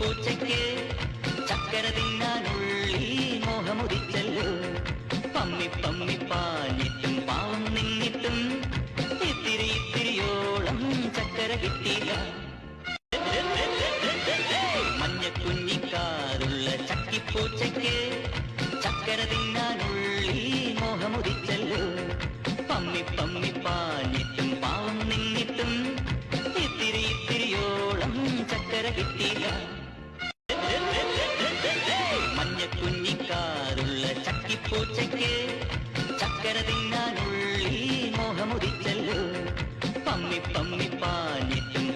ചക്കിപ്പൂച്ചയ്ക്ക് ചക്കര തിന്നാനുള്ളി മോഹമുദിച്ചല്ലോ. പമ്മി പമ്മി പാഞ്ഞിട്ടും പാവം നിന്നിട്ടും ഇത്തിരി ഇത്തിരിയോളം ചക്കര കിട്ടിയില്ല. മഞ്ഞക്കുഞ്ഞിക്കാറുള്ള ചക്കിപ്പൂച്ചയ്ക്ക് ചക്കര തിന്നാനുള്ളി മോഹമുദിച്ചല്ലോ. പമ്മി പമ്മി പാഞ്ഞിട്ടും പാവം നിന്നിട്ടും ഇത്തിരി ഇത്തിരിയോളം ചക്കര കിട്ടിയില്ല. മഞ്ഞക്കുഞ്ഞിക്കാറുള്ള ചക്കിപ്പൂച്ചയ്ക്ക് ചക്കര തിന്നാനുള്ളി മോഹമുദിച്ചല്ലോ. പമ്മി പമ്മി പാഞ്ഞിട്ടും